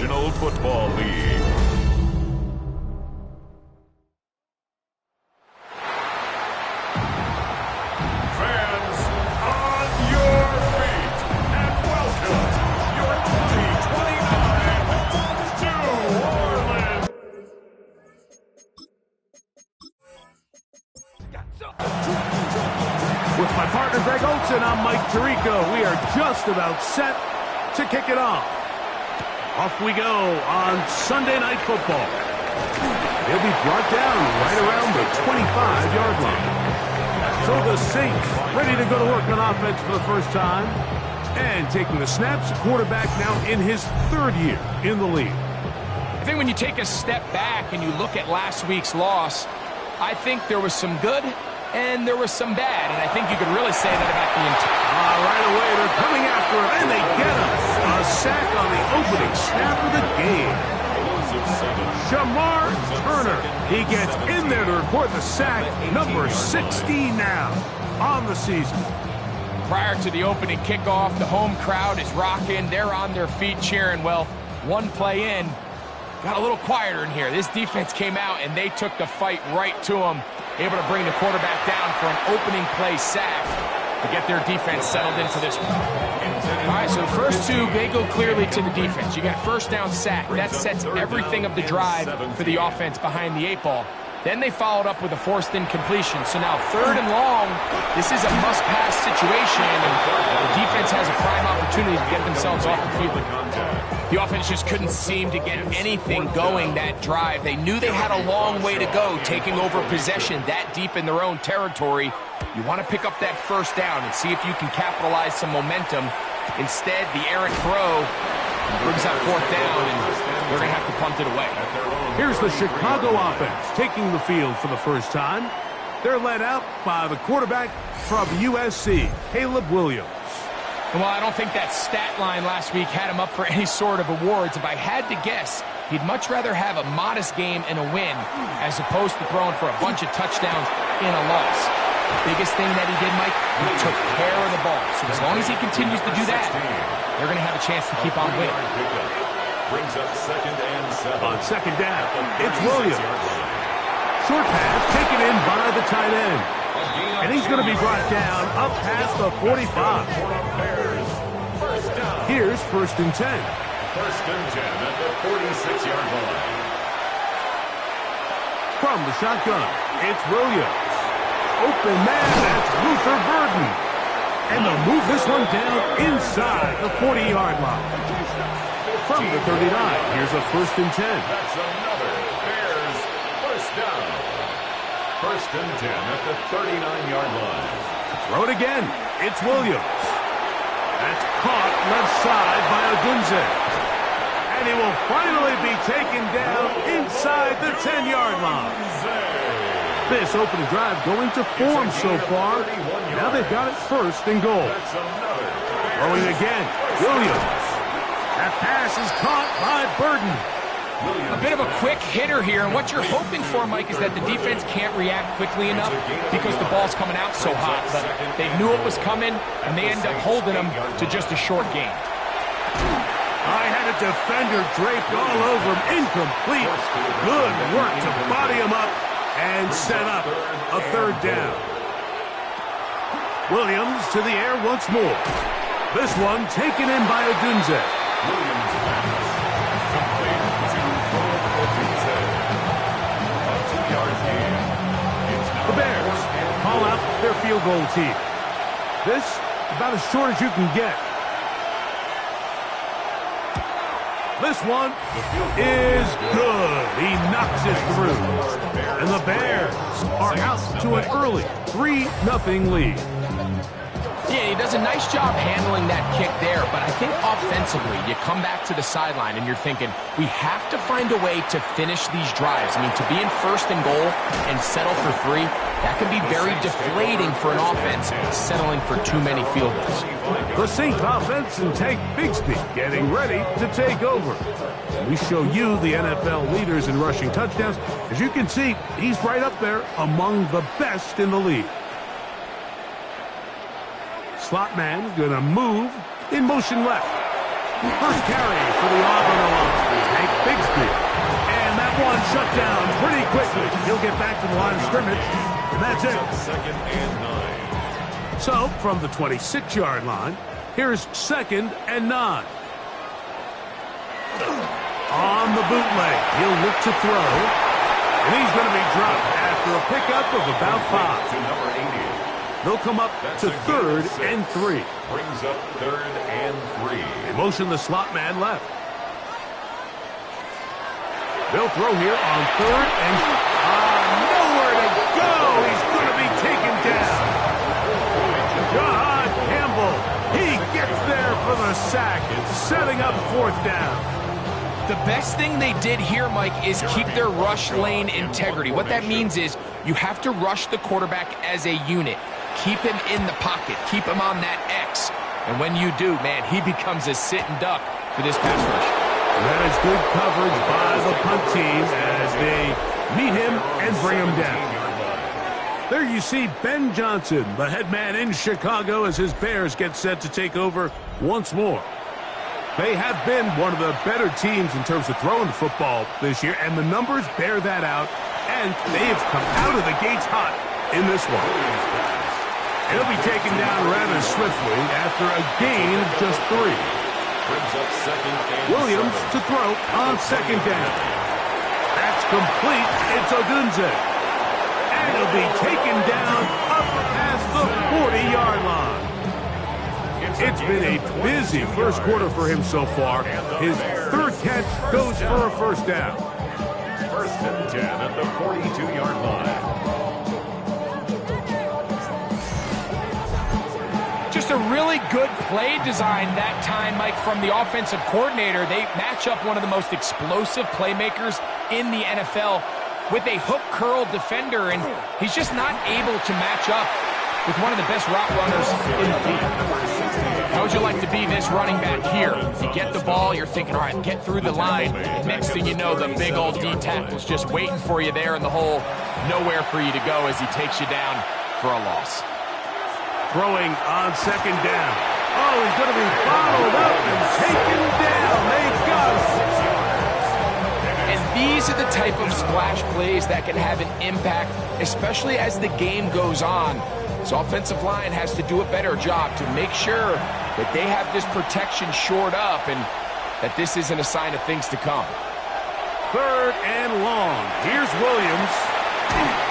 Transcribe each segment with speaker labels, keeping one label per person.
Speaker 1: National Football League. Fans, on your feet, and welcome your 2029 New Orleans.
Speaker 2: With my partner Greg Olson, I'm Mike Tirico. We are just about set to kick it off. Off we go on Sunday Night Football. They'll be brought down right around the 25-yard line. So the Saints ready to go to work on offense for the first time. And taking the snaps, quarterback now in his third year in the league.
Speaker 3: I think when you take a step back and you look at last week's loss, I think there was some good and there was some bad. And I think you could really say that about the entire.
Speaker 2: Right away, they're coming after him, and they get him. A sack on the opening snap of the game. Shamar Turner, he gets in there to record the sack, number 60 now on the season.
Speaker 3: Prior to the opening kickoff, the home crowd is rocking. They're on their feet cheering. Well, one play in, got a little quieter in here. This defense came out, and they took the fight right to them, able to bring the quarterback down for an opening play sack to get their defense settled into this one. All right, so the first two, they go clearly to the defense. You got first down sack. That sets everything of the drive for the offense behind the 8 ball. Then they followed up with a forced incompletion. So now 3rd and long, this is a must-pass situation, and the defense has a prime opportunity to get themselves off the field. The offense just couldn't seem to get anything going that drive. They knew they had a long way to go, taking over possession that deep in their own territory. You want to pick up that first down and see if you can capitalize some momentum. Instead, the errant throw brings out 4th down, and they're going to have to punt it away.
Speaker 2: Here's the Chicago offense taking the field for the first time. They're led out by the quarterback from USC, Caleb Williams.
Speaker 3: Well, I don't think that stat line last week had him up for any sort of awards. If I had to guess, he'd much rather have a modest game and a win as opposed to throwing for a bunch of touchdowns in a loss. The biggest thing that he did, Mike, he took care of the ball. So as long as he continues to do that, they're going to have a chance to keep on winning.
Speaker 1: Brings up 2nd and 7.
Speaker 2: On 2nd down, it's Williams. Short pass taken in by the tight end. And he's going to be brought down up past the 45. Here's 1st and 10.
Speaker 1: 1st and 10 at the 46-yard line.
Speaker 2: From the shotgun, it's Williams. Open man, that's Luther Burden. And they'll move this one down inside the 40-yard line. From the 39, here's a 1st and 10.
Speaker 1: That's another Bears first down. 1st and 10 at the 39-yard line.
Speaker 2: Throw it again. It's Williams. That's caught left side by Odunze. And he will finally be taken down inside the 10-yard line. This opening drive going to form so far. Now they've got it 1st and goal. Throwing again. Williams. That pass is caught by Burden.
Speaker 3: A bit of a quick hitter here, and what you're hoping for, Mike, is that the defense can't react quickly enough because the ball's coming out so hot. But they knew it was coming, and they end up holding them to just a short gain.
Speaker 2: I had a defender draped all over him. Incomplete. Good work to body him up and set up a 3rd down. Williams to the air once more. This one taken in by Odunze.
Speaker 1: Williams pass complete to Odunze. A 2-yard gain.
Speaker 2: The Bears call out their field goal team. This about as short as you can get. This one is good. He knocks it through. And the Bears are out to an early 3-0 lead.
Speaker 3: Yeah, he does a nice job handling that kick there, but I think offensively, you come back to the sideline and you're thinking, we have to find a way to finish these drives. I mean, to be in 1st and goal and settle for 3, that can be very deflating for an offense settling for too many field goals.
Speaker 2: The Saints offense and Tank Bigsby getting ready to take over. We show you the NFL leaders in rushing touchdowns. As you can see, he's right up there among the best in the league. Slot man gonna move in motion left. First carry for the Auburn Alums. Hank Bigsby. And that one shut down pretty quickly. He'll get back to the line of scrimmage, and that's it.
Speaker 1: Second and 9.
Speaker 2: So, from the 26-yard line, here's 2nd and 9. On the bootleg, he'll look to throw, and he's going to be dropped after a pickup of about 5.
Speaker 1: To number 80.
Speaker 2: They'll come up to 3rd and 3.
Speaker 1: Brings up 3rd and 3.
Speaker 2: They motion the slot man left. They'll throw here on 3rd and nowhere to go. He's going to be taken down. John Campbell, he gets there for the sack, setting up 4th down.
Speaker 3: The best thing they did here, Mike, is keep their rush lane integrity. What that means is you have to rush the quarterback as a unit. Keep him in the pocket. Keep him on that X. And when you do, man, he becomes a sitting duck for this pass rush.
Speaker 2: And that is good coverage by the punt team as they meet him and bring him down. There you see Ben Johnson, the head man in Chicago, as his Bears get set to take over once more. They have been one of the better teams in terms of throwing the football this year, and the numbers bear that out, and they have come out of the gates hot in this one. He'll be taken down rather swiftly after a gain of just 3.
Speaker 1: Brings up 2nd and
Speaker 2: Williams
Speaker 1: 7.
Speaker 2: to throw on 2nd down. That's complete. It's Odunze. And he'll be taken down up past the 40-yard line. It's been a busy first quarter for him so far. His 3rd catch goes for a 1st down.
Speaker 1: 1st and 10 at the 42-yard line.
Speaker 3: Just a really good play design that time, Mike, from the offensive coordinator. They match up one of the most explosive playmakers in the NFL with a hook curl defender, and he's just not able to match up with one of the best route runners in the league. How would you like to be this running back here? You get the ball, you're thinking, all right, get through the line, and next thing you know, the big old D tackle's just waiting for you there in the hole, nowhere for you to go as he takes you down for a loss.
Speaker 2: Throwing on 2nd down. Oh, he's going to be bottled up and taken down. They got him.
Speaker 3: And these are the type of splash plays that can have an impact, especially as the game goes on. So offensive line has to do a better job to make sure that they have this protection shored up and that this isn't a sign of things to come.
Speaker 2: 3rd and long. Here's Williams.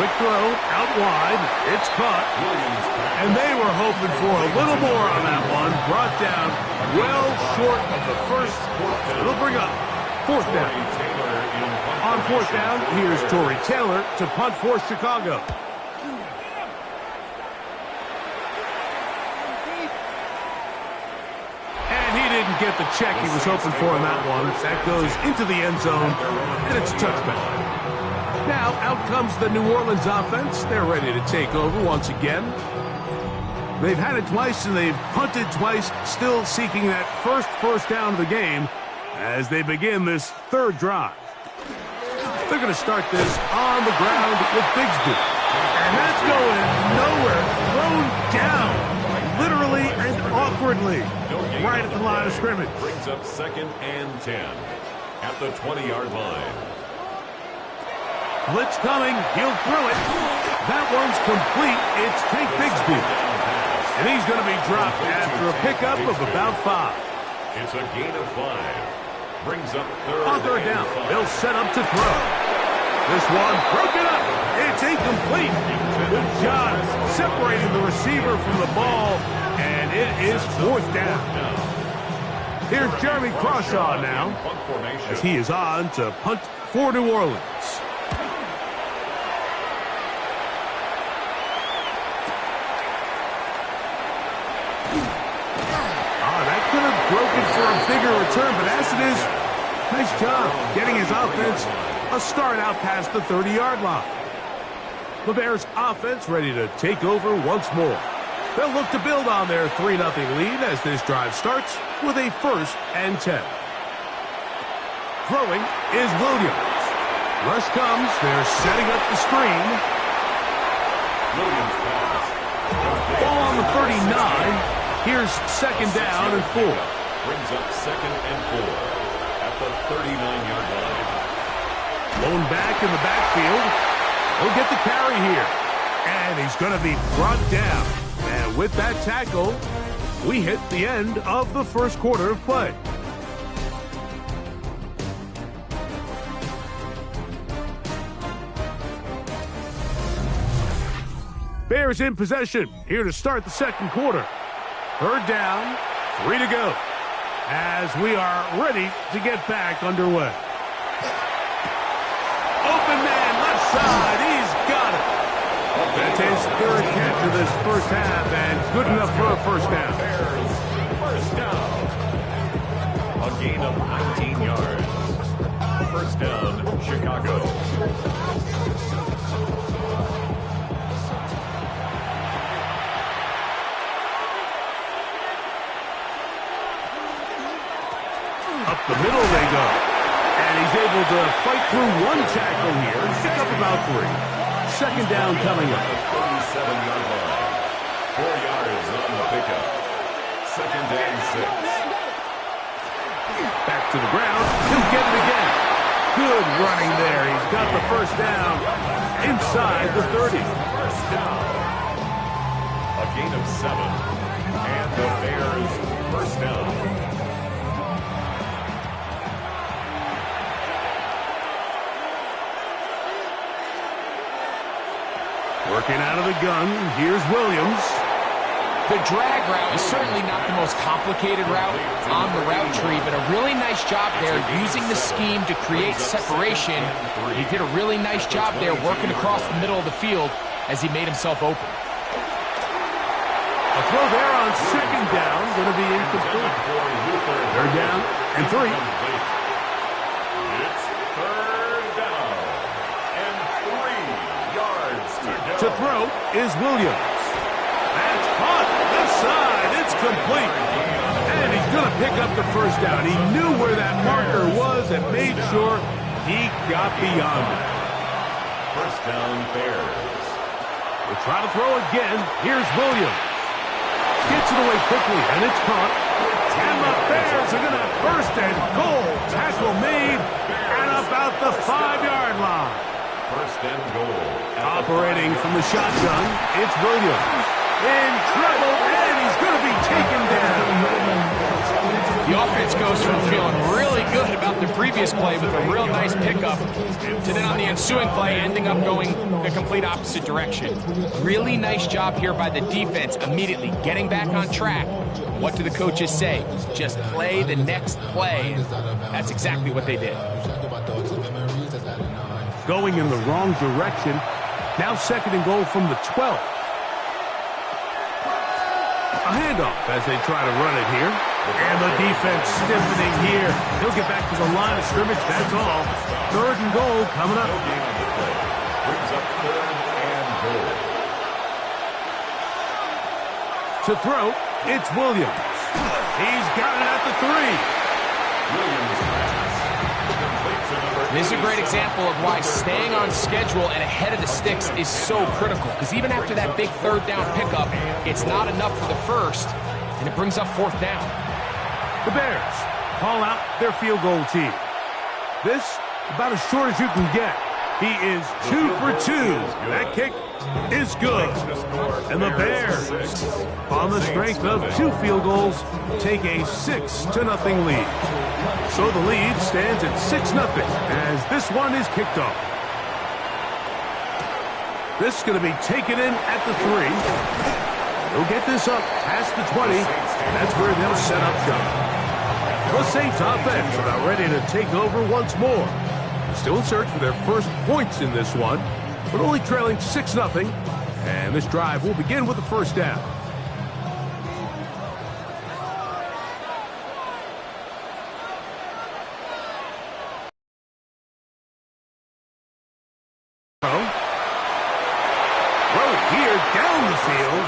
Speaker 2: Quick throw out wide. It's caught. And they were hoping for a little more on that one. Brought down well short of the 1st. It'll bring up 4th down. On 4th down, here's Tory Taylor to punt for Chicago. And he didn't get the check he was hoping for on that one. That goes into the end zone, and it's a touchback. Now, out comes the New Orleans offense. They're ready to take over once again. They've had it twice, and they've punted twice, still seeking that first down of the game as they begin this 3rd drive. They're going to start this on the ground with Bigsby. And that's going nowhere. Thrown down, literally and awkwardly, right at the line of scrimmage.
Speaker 1: Brings up 2nd and 10 at the 20-yard line.
Speaker 2: Blitz coming. He'll throw it. That one's complete. It's Tank Bigsby. And he's going to be dropped after a pickup of about 5.
Speaker 1: It's a gain of 5. Brings up 3rd
Speaker 2: On 3rd down, they'll set up to throw. This one broken up. It's incomplete. Good job separating the receiver from the ball, and it is 4th down. Here's Jeremy Crawshaw now, as he is on to punt for New Orleans. That could have broken for a bigger return, but as it is, nice job getting his offense a start out past the 30-yard line. The Bears offense ready to take over once more. They'll look to build on their 3-0 lead as this drive starts with a 1st and 10. Throwing is Williams. Rush comes. They're setting up the screen.
Speaker 1: Williams pass.
Speaker 2: Ball on the 39. Here's 2nd down and 4.
Speaker 1: Brings up 2nd and 4 at at the 39-yard line.
Speaker 2: Blown back in the backfield. He'll get the carry here. And he's going to be brought down. And with that tackle, we hit the end of the first quarter of play. Bears in possession here to start the second quarter. Third down, 3 to go, as we are ready to get back underway. Open man, left side, he's got it. That's his third catch of this first half, and good enough for a first down.
Speaker 1: Bears, first down. A gain of 19 yards. First down, Chicago.
Speaker 2: Up the middle they go. And he's able to fight through one tackle here and pick up about 3. Second down coming up.
Speaker 1: 37-yard line. 4 yards on the pickup. Second and 6.
Speaker 2: Back to the ground. He'll get it again. Good running there. He's got the first down inside the 30.
Speaker 1: First down. A gain of 7. And the Bears first down.
Speaker 2: Working out of the gun, here's Williams.
Speaker 3: The drag route is certainly not the most complicated route on the route tree, but a really nice job there using the scheme to create separation. He did a really nice job there working across the middle of the field as he made himself open.
Speaker 2: A throw there on second down, going to be incomplete. Third down and 3.
Speaker 1: It's third down and 3 yards to go.
Speaker 2: To throw is Williams. That's caught. Left side. It's complete. And he's going to pick up the first down. He knew where that marker was and made sure he got beyond it.
Speaker 1: First down, Bears.
Speaker 2: We'll try to throw again. Here's Williams. Gets it away quickly, and it's caught. And the Bears are going to have first and goal. Tackle made at about the 5-yard line.
Speaker 1: First and goal.
Speaker 2: Operating from the shotgun, it's Williams. In trouble, and he's going to be taken down.
Speaker 3: The offense goes from feeling really good about the previous play with a real nice pickup to then on the ensuing play ending up going the complete opposite direction. Really nice job here by the defense immediately getting back on track. What do the coaches say? Just play the next play. That's exactly what they did.
Speaker 2: Going in the wrong direction. Now second and goal from the 12. A handoff as they try to run it here. And the defense stiffening here. He'll get back to the line of scrimmage, that's all. Third and goal coming up.
Speaker 1: No gain on the play. Brings up third and goal.
Speaker 2: To throw, it's Williams. He's got it at the 3.
Speaker 1: Williams pass. Complete to number
Speaker 3: This is a great example of why staying on schedule and ahead of the sticks is so critical. Because even after that big third down pickup, it's not enough for the first, and it brings up fourth down.
Speaker 2: The Bears call out their field goal team. This, about as short as you can get. He is 2 for 2. That kick is good. And the Bears, on the strength of 2 field goals, take a 6-0 lead. So the lead stands at 6-0 as this one is kicked off. This is going to be taken in at the 3. They'll get this up past the 20. That's where they'll set up shop. The Saints offense about ready to take over once more. Still in search for their first points in this one, but only trailing 6-0. And this drive will begin with the first down. Throw here down the field.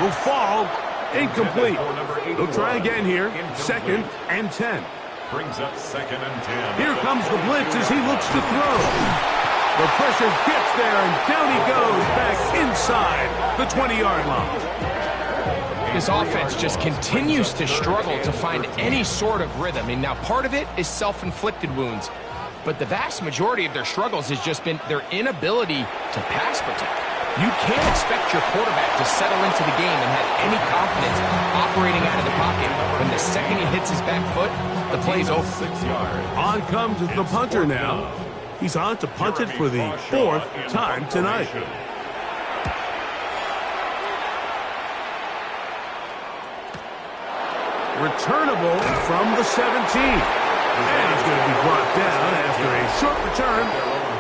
Speaker 2: Will fall. Incomplete. They'll try again here. Second and 10.
Speaker 1: Brings up second and 10.
Speaker 2: Here comes the blitz as he looks to throw. The pressure gets there, and down he goes back inside the 20-yard line.
Speaker 3: This offense just continues to struggle to find any sort of rhythm. I mean, now part of it is self-inflicted wounds, but the vast majority of their struggles has just been their inability to pass protect. You can't expect your quarterback to settle into the game and have any confidence operating out of the pocket when the second he hits his back foot, the play's over.
Speaker 1: 6 yards.
Speaker 2: On comes the punter now. He's on to punt it for the 4th time tonight. Returnable from the 17. And he's going to be brought down after a short return.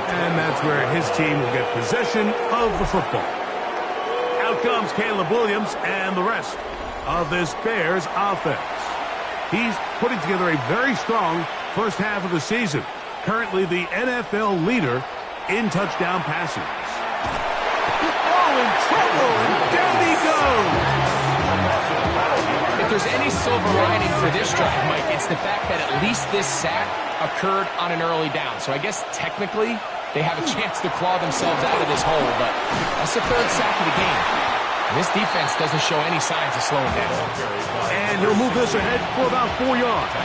Speaker 2: And that's where his team will get possession of the football. Out comes Caleb Williams and the rest of this Bears offense. He's putting together a very strong first half of the season. Currently the NFL leader in touchdown passes. Oh, in trouble, and down he goes.
Speaker 3: If there's any silver lining for this drive, Mike, it's the fact that at least this sack occurred on an early down. So I guess technically they have a chance to claw themselves out of this hole, but that's the 3rd sack of the game. This defense doesn't show any signs of slowing down.
Speaker 2: And he'll move this ahead for about 4 yards.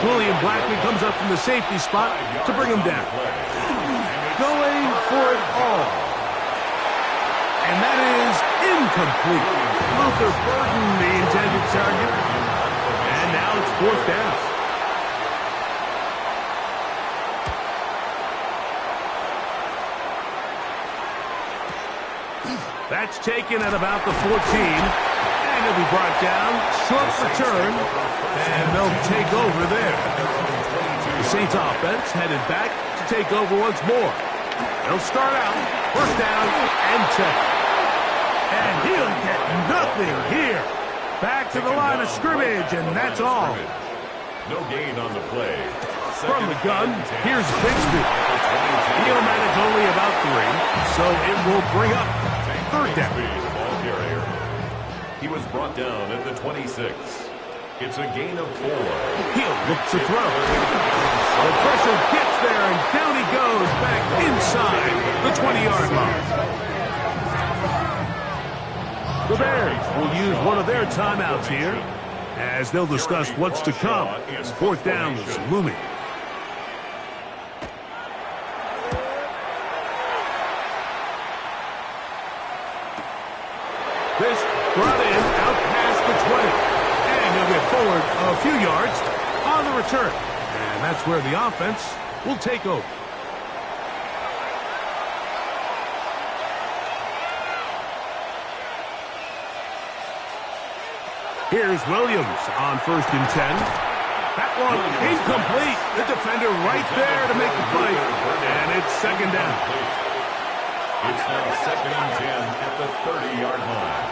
Speaker 2: William Blackman comes up from the safety spot to bring him down. Going for it all. And that is incomplete. Luther Burden, the intended target. And now it's 4th down. That's taken at about the 14. And he'll be brought down. Short return. And they'll take over there. The Saints offense headed back to take over once more. They'll start out. 1st down and 10. And he'll get nothing here. Back to the line of scrimmage, and that's all.
Speaker 1: No gain on the play.
Speaker 2: From the gun, here's Bigsby. He'll manage only about 3, so it will bring up 3rd down.
Speaker 1: Ball carrier. He was brought down at the 26. It's a gain of 4.
Speaker 2: He'll look to throw. The pressure gets there, and down he goes back inside the 20-yard line. The Bears will use one of their timeouts here as they'll discuss what's to come as 4th down is looming. This brought in out past the 20. And he'll get forward a few yards on the return. And that's where the offense will take over. Here's Williams on 1st and 10. That one incomplete. The defender right there to make the play. And it's 2nd down.
Speaker 1: It's now 2nd and 10 at the 30-yard line.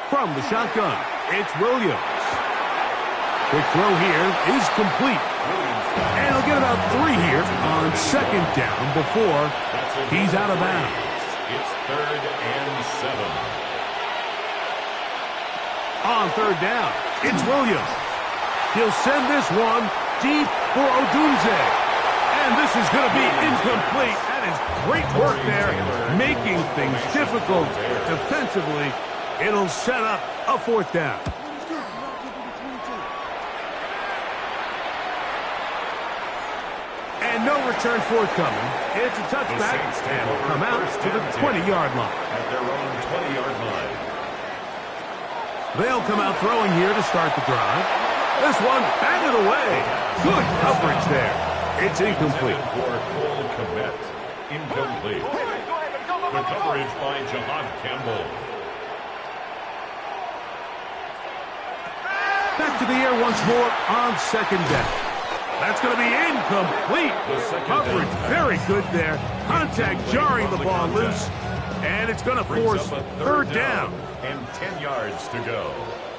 Speaker 2: From the shotgun, it's Williams. Quick throw here is complete. And he'll get about 3 here on 2nd down before he's out of bounds.
Speaker 1: It's 3rd and 7.
Speaker 2: On 3rd down, it's Williams. He'll send this one deep for Odunze. And this is going to be incomplete. That is great work there, making things difficult defensively. It'll set up a 4th down. And no return forthcoming. It's a touchback, and will come out to the 20-yard line.
Speaker 1: At their own 20-yard line.
Speaker 2: They'll come out throwing here to start the drive. This one batted away. Good coverage there. It's incomplete.
Speaker 1: For Cole Kmet. Incomplete. The coverage by Jahan Campbell.
Speaker 2: Back to the air once more on 2nd down. That's going to be incomplete. Coverage very good there. Contact jarring the ball loose. And it's going to force 3rd down.
Speaker 1: And 10 yards to go.